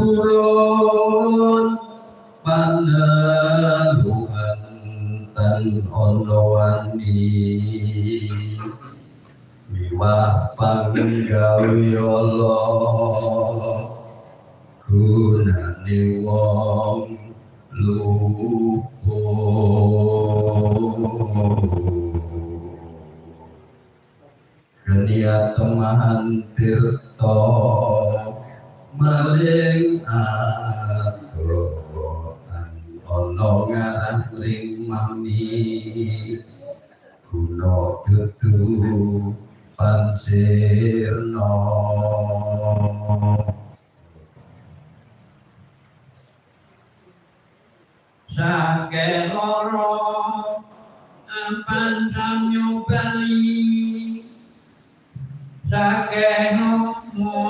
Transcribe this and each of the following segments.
purun paneluhan tan ana wani wiwah panggawe Allah gunane wong Genia temahan tirta maling aturan ana ngarah ring mami guna dudu pansirna sake loro apan samyo bali sake nomo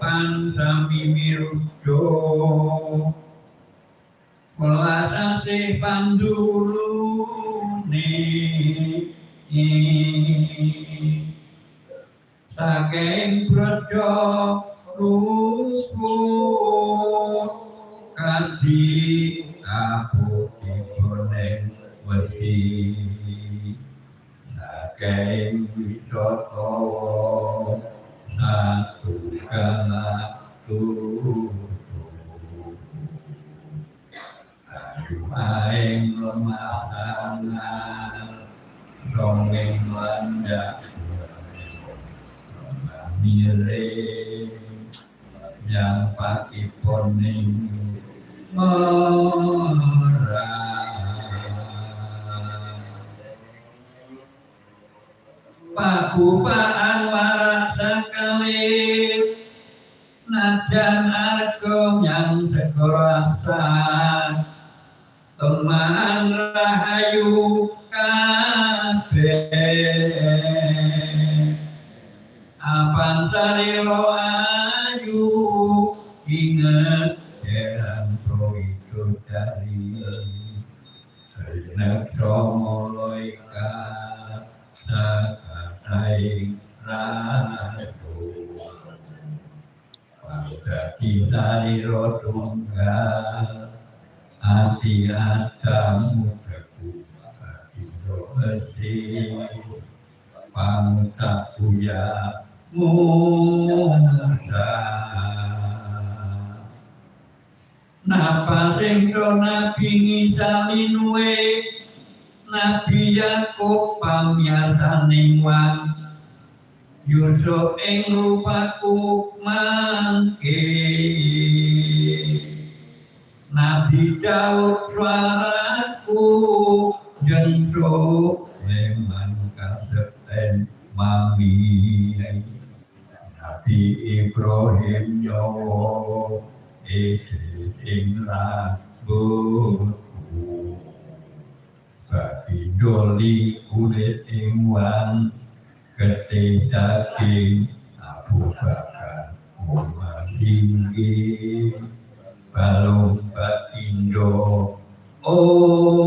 pansami mirudo welasase pandulune saking praja rusku kadi apukipun wedi saking wisata satu kala ayu aing lemahanan dongeng landak miring yang pakipun ning Pagupaan warak sekali najan agung yang dekorasa teman rahayu kabeh apan sariro ayu inget heran proido dari Renek somoloika sakasaing ratu pada kisariro tunggal ati adamu teku adindo esi pangtak buya muda napa sing nabi ngisalinwe Nabi Yakub pamyasaning wang Yusuf ing rupaku mangke Nabi Daud suaraku jensuk leman kasekten mami Nabi Ibrahim nyawa Idris ing rambutku Doli kulit ingwan gede daging Abu Bakar Umar tinggi balung batindo Osman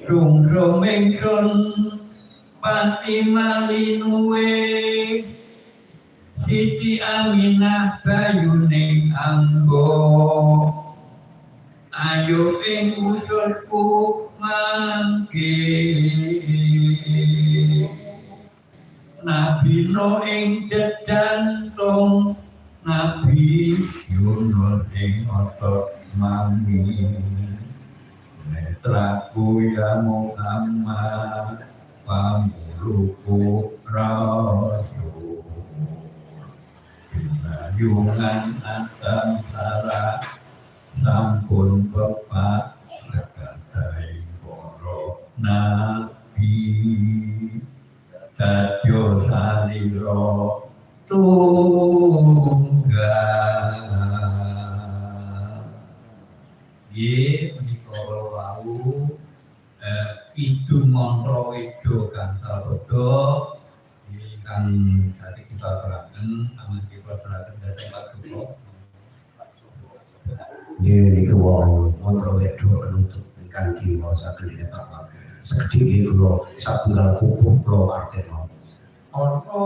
Rung mengkon pati malinuwe Siti Aminah bayuning anggo ayo ing usulku mangke Nabi Nuh ing dedantung Nabi Yunus ing otot mami netraku ya Muhammad pamuluku rasul Binayungan atam sara sampun bapak lekadai koro nabi dadyo saliro tunggal ye menikoro wau idun mantra wedo kang sabodo kang tadi kita terangkan aman kita terangkan dari Pak Guru ini wong mantra wedo penutup ingkang kiwa saged Bapak sekedhik kula satunggal pupuk kula artena ana